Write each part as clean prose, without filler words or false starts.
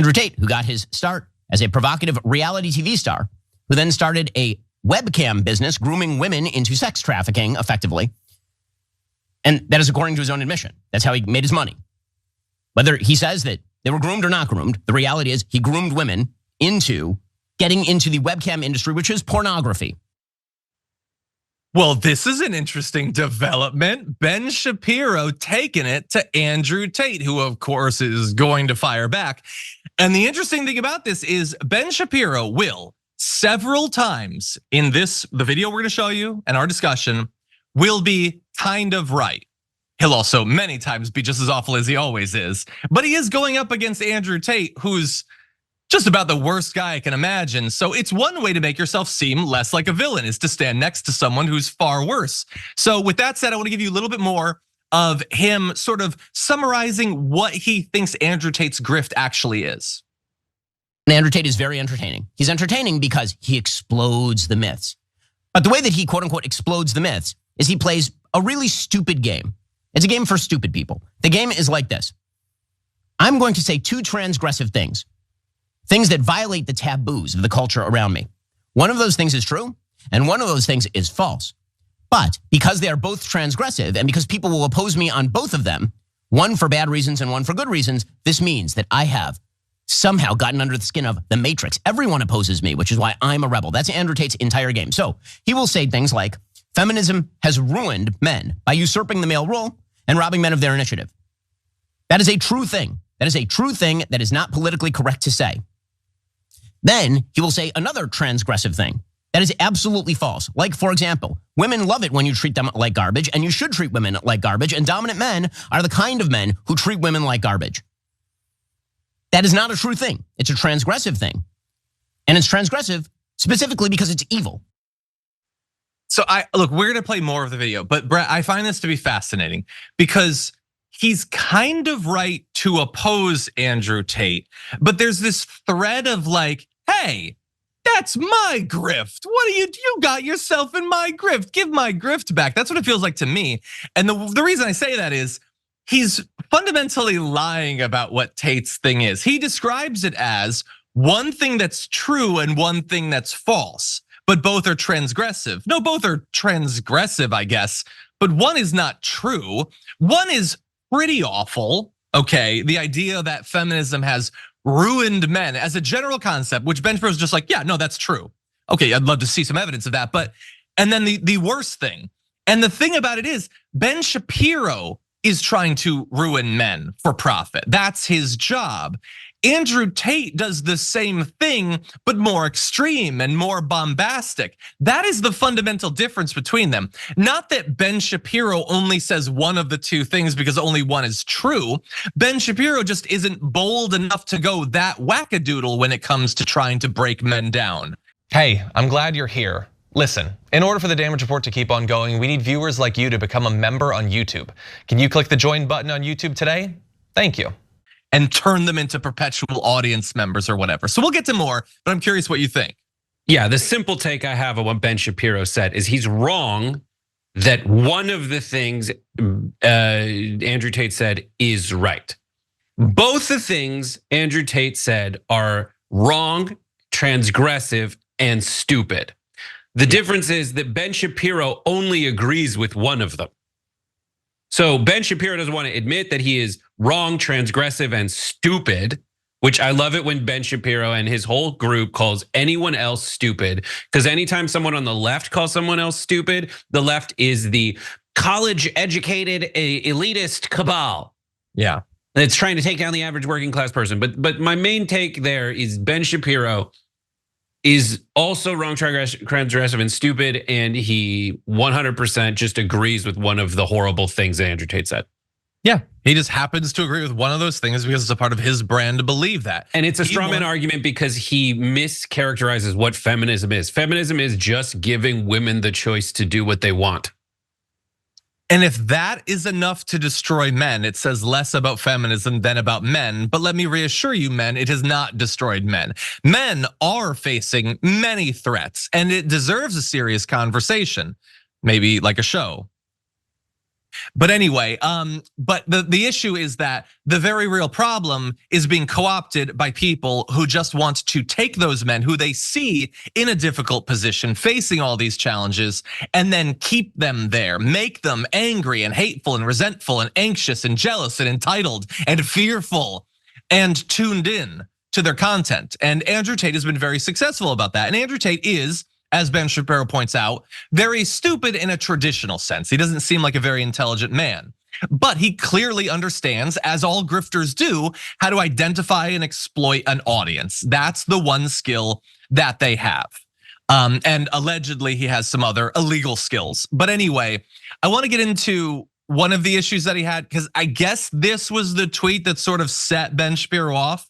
Andrew Tate, who got his start as a provocative reality TV star, who then started a webcam business grooming women into sex trafficking effectively. And that is according to his own admission. That's how he made his money. Whether he says that they were groomed or not groomed, the reality is he groomed women into getting into the webcam industry, which is pornography. Well, this is an interesting development. Ben Shapiro taking it to Andrew Tate, who of course is going to fire back. And the interesting thing about this is Ben Shapiro will several times in the video we're gonna show you and our discussion will be kind of right. He'll also many times be just as awful as he always is. But he is going up against Andrew Tate, who's just about the worst guy I can imagine. So it's one way to make yourself seem less like a villain is to stand next to someone who's far worse. So with that said, I wanna give you a little bit more of him sort of summarizing what he thinks Andrew Tate's grift actually is. And Andrew Tate is very entertaining. He's entertaining because he explodes the myths. But the way that he quote unquote explodes the myths is he plays a really stupid game. It's a game for stupid people. The game is like this. I'm going to say two transgressive things that violate the taboos of the culture around me. One of those things is true, and one of those things is false. But because they are both transgressive, and because people will oppose me on both of them, one for bad reasons and one for good reasons, this means that I have somehow gotten under the skin of the matrix. Everyone opposes me, which is why I'm a rebel. That's Andrew Tate's entire game. So he will say things like, feminism has ruined men by usurping the male role and robbing men of their initiative. That is a true thing. That is a true thing that is not politically correct to say. Then he will say another transgressive thing that is absolutely false. Like, for example, women love it when you treat them like garbage, and you should treat women like garbage, and dominant men are the kind of men who treat women like garbage. That is not a true thing. It's a transgressive thing. And it's transgressive specifically because it's evil. So look, we're gonna play more of the video, but Brett, I find this to be fascinating because he's kind of right to oppose Andrew Tate, but there's this thread of like, hey, that's my grift. What do you got yourself in my grift? Give my grift back. That's what it feels like to me. And the reason I say that is he's fundamentally lying about what Tate's thing is. He describes it as one thing that's true and one thing that's false, but both are transgressive. No, both are transgressive, I guess, but one is not true. One is pretty awful, okay? The idea that feminism has ruined men as a general concept, which Ben Shapiro's just like, yeah, no, that's true. Okay, I'd love to see some evidence of that, but, and then the worst thing, and the thing about it is, Ben Shapiro is trying to ruin men for profit. That's his job. Andrew Tate does the same thing, but more extreme and more bombastic. That is the fundamental difference between them. Not that Ben Shapiro only says one of the two things because only one is true. Ben Shapiro just isn't bold enough to go that wackadoodle when it comes to trying to break men down. Hey, I'm glad you're here. Listen, in order for the damage report to keep on going, we need viewers like you to become a member on YouTube. Can you click the join button on YouTube today? Thank you. And turn them into perpetual audience members or whatever. So we'll get to more, but I'm curious what you think. Yeah, the simple take I have of what Ben Shapiro said is he's wrong that one of the things Andrew Tate said is right. Both the things Andrew Tate said are wrong, transgressive, and stupid. The difference is that Ben Shapiro only agrees with one of them. So Ben Shapiro doesn't want to admit that he is wrong, transgressive, and stupid, which I love it when Ben Shapiro and his whole group calls anyone else stupid, because anytime someone on the left calls someone else stupid, the left is the college-educated elitist cabal. Yeah. It's trying to take down the average working class person. But my main take there is Ben Shapiro is also wrong, transgressive, and stupid, and he 100% just agrees with one of the horrible things that Andrew Tate said. Yeah, he just happens to agree with one of those things because it's a part of his brand to believe that. And it's a strawman argument because he mischaracterizes what feminism is. Feminism is just giving women the choice to do what they want. And if that is enough to destroy men, it says less about feminism than about men. But let me reassure you, men, it has not destroyed men. Men are facing many threats, and it deserves a serious conversation, maybe like a show. But anyway, but the issue is that the very real problem is being co-opted by people who just want to take those men who they see in a difficult position, facing all these challenges, and then keep them there, make them angry and hateful and resentful and anxious and jealous and entitled and fearful and tuned in to their content. And Andrew Tate has been very successful about that. And Andrew Tate is, as Ben Shapiro points out, very stupid in a traditional sense. He doesn't seem like a very intelligent man, but he clearly understands, as all grifters do, how to identify and exploit an audience. That's the one skill that they have. And allegedly he has some other illegal skills. But anyway, I want to get into one of the issues that he had, because I guess this was the tweet that sort of set Ben Shapiro off.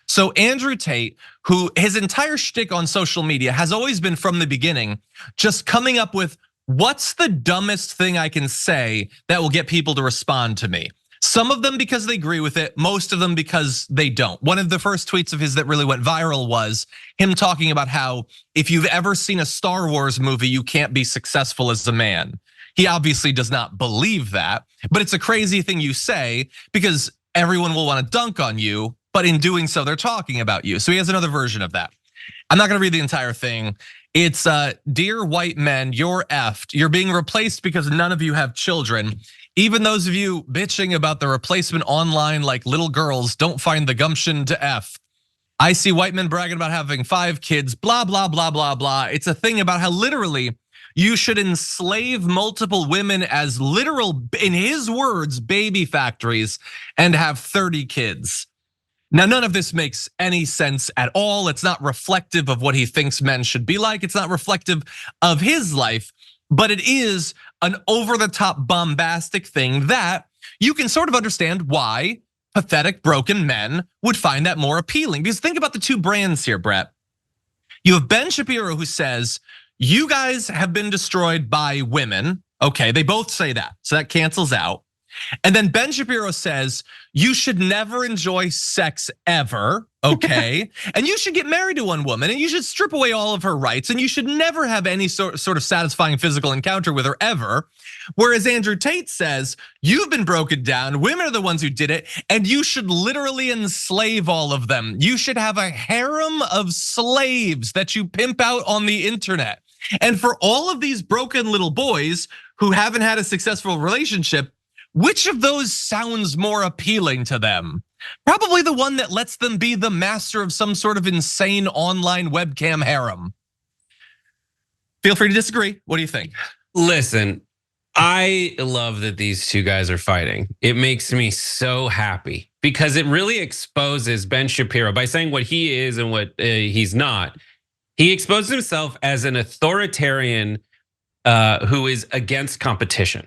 So Andrew Tate, who his entire shtick on social media has always been from the beginning, just coming up with what's the dumbest thing I can say that will get people to respond to me. Some of them because they agree with it, most of them because they don't. One of the first tweets of his that really went viral was him talking about how if you've ever seen a Star Wars movie, you can't be successful as a man. He obviously does not believe that, but it's a crazy thing you say because everyone will want to dunk on you. But in doing so, they're talking about you. So he has another version of that. I'm not gonna read the entire thing. It's, dear white men, you're effed. You're being replaced because none of you have children. Even those of you bitching about the replacement online like little girls don't find the gumption to F. I see white men bragging about having 5 kids, blah, blah, blah, blah, blah. It's a thing about how literally you should enslave multiple women as literal, in his words, baby factories and have 30 kids. Now, none of this makes any sense at all. It's not reflective of what he thinks men should be like. It's not reflective of his life, but it is an over-the-top bombastic thing that you can sort of understand why pathetic, broken men would find that more appealing. Because think about the two brands here, Brett. You have Ben Shapiro who says, you guys have been destroyed by women. Okay, they both say that, so that cancels out. And then Ben Shapiro says, you should never enjoy sex ever, okay? And you should get married to one woman and you should strip away all of her rights and you should never have any sort of satisfying physical encounter with her ever. Whereas Andrew Tate says, you've been broken down, women are the ones who did it, and you should literally enslave all of them. You should have a harem of slaves that you pimp out on the internet. And for all of these broken little boys who haven't had a successful relationship, which of those sounds more appealing to them? Probably the one that lets them be the master of some sort of insane online webcam harem. Feel free to disagree. What do you think? Listen, I love that these two guys are fighting. It makes me so happy because it really exposes Ben Shapiro by saying what he is and what he's not. He exposes himself as an authoritarian who is against competition.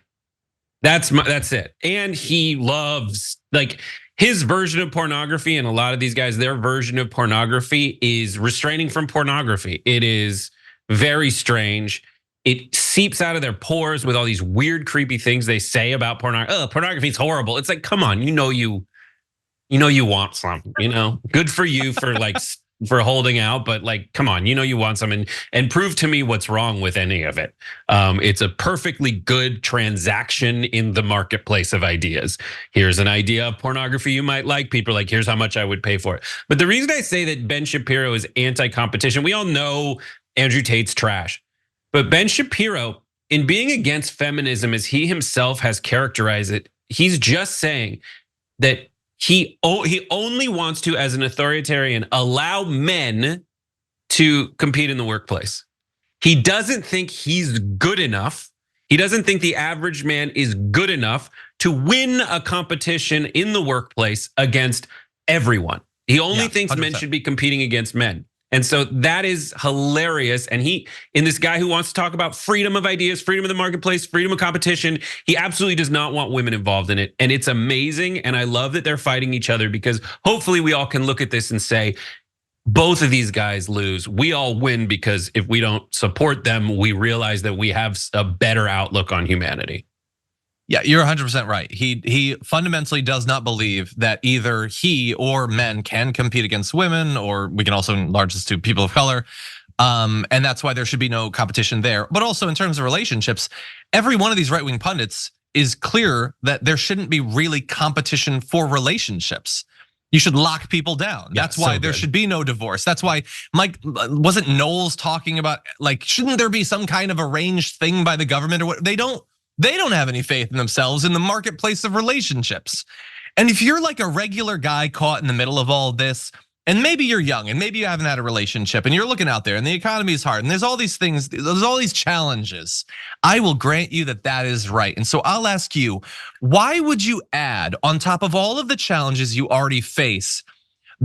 That's it. And he loves, like, his version of pornography, and a lot of these guys, their version of pornography is restraining from pornography. It is very strange. It seeps out of their pores with all these weird, creepy things they say about pornography. Oh, pornography is horrible. It's like, come on, you know you want some, good for you for holding out, but like, come on, you want some and prove to me what's wrong with any of it. It's a perfectly good transaction in the marketplace of ideas. Here's an idea of pornography you might like. People are like, here's how much I would pay for it. But the reason I say that Ben Shapiro is anti-competition, we all know Andrew Tate's trash. But Ben Shapiro, in being against feminism as he himself has characterized it, he's just saying that he only wants to, as an authoritarian, allow men to compete in the workplace. He doesn't think he's good enough. He doesn't think the average man is good enough to win a competition in the workplace against everyone. He only thinks 100%. Men should be competing against men. And so that is hilarious. And in this guy who wants to talk about freedom of ideas, freedom of the marketplace, freedom of competition, he absolutely does not want women involved in it. And it's amazing. And I love that they're fighting each other because hopefully we all can look at this and say, both of these guys lose. We all win because if we don't support them, we realize that we have a better outlook on humanity. Yeah, you're 100% right. He fundamentally does not believe that either he or men can compete against women, or we can also enlarge this to people of color. And that's why there should be no competition there. But also in terms of relationships, every one of these right-wing pundits is clear that there shouldn't be really competition for relationships. You should lock people down. That's why there should be no divorce. That's why Mike, wasn't Knowles talking about, like, shouldn't there be some kind of arranged thing by the government or what? They don't have any faith in themselves in the marketplace of relationships. And if you're like a regular guy caught in the middle of all this, and maybe you're young and maybe you haven't had a relationship and you're looking out there and the economy is hard and there's all these things, there's all these challenges, I will grant you that that is right. And so I'll ask you, why would you add on top of all of the challenges you already face,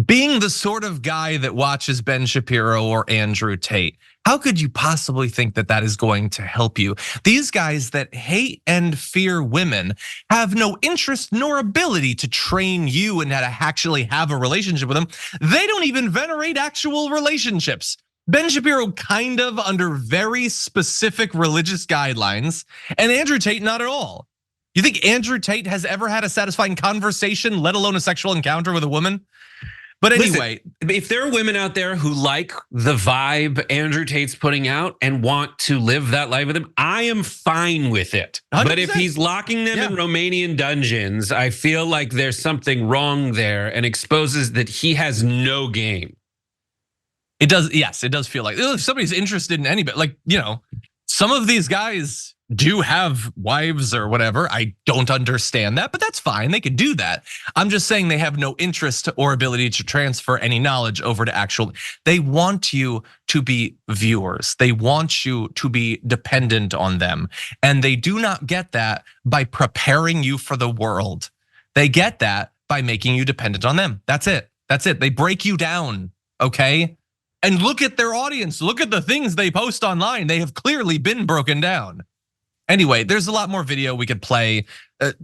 being the sort of guy that watches Ben Shapiro or Andrew Tate? How could you possibly think that that is going to help you? These guys that hate and fear women have no interest nor ability to train you in how to actually have a relationship with them. They don't even venerate actual relationships. Ben Shapiro kind of under very specific religious guidelines, and Andrew Tate not at all. You think Andrew Tate has ever had a satisfying conversation, let alone a sexual encounter with a woman? But anyway, listen, if there are women out there who like the vibe Andrew Tate's putting out and want to live that life with him, I am fine with it. 100%. But if he's locking them in Romanian dungeons, I feel like there's something wrong there and exposes that he has no game. It does, yes, it does feel like if somebody's interested in anybody, like, some of these guys do have wives or whatever. I don't understand that, but that's fine. They could do that. I'm just saying they have no interest or ability to transfer any knowledge over to actual. They want you to be viewers. They want you to be dependent on them. And they do not get that by preparing you for the world. They get that by making you dependent on them. That's it. That's it. They break you down, okay? And look at their audience. Look at the things they post online. They have clearly been broken down. Anyway, there's a lot more video we could play.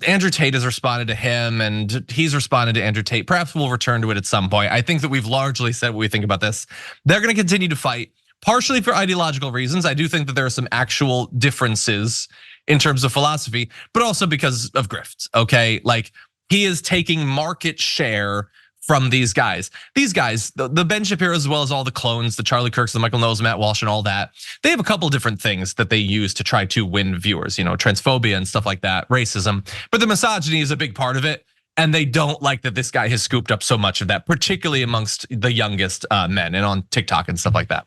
Andrew Tate has responded to him and he's responded to Andrew Tate. Perhaps we'll return to it at some point. I think that we've largely said what we think about this. They're gonna continue to fight, partially for ideological reasons. I do think that there are some actual differences in terms of philosophy, but also because of grifts, okay? Like, he is taking market share from these guys. These guys, the Ben Shapiro, as well as all the clones, the Charlie Kirks, the Michael Knowles, Matt Walsh, and all that, they have a couple different things that they use to try to win viewers, transphobia and stuff like that, racism. But the misogyny is a big part of it. And they don't like that this guy has scooped up so much of that, particularly amongst the youngest men and on TikTok and stuff like that.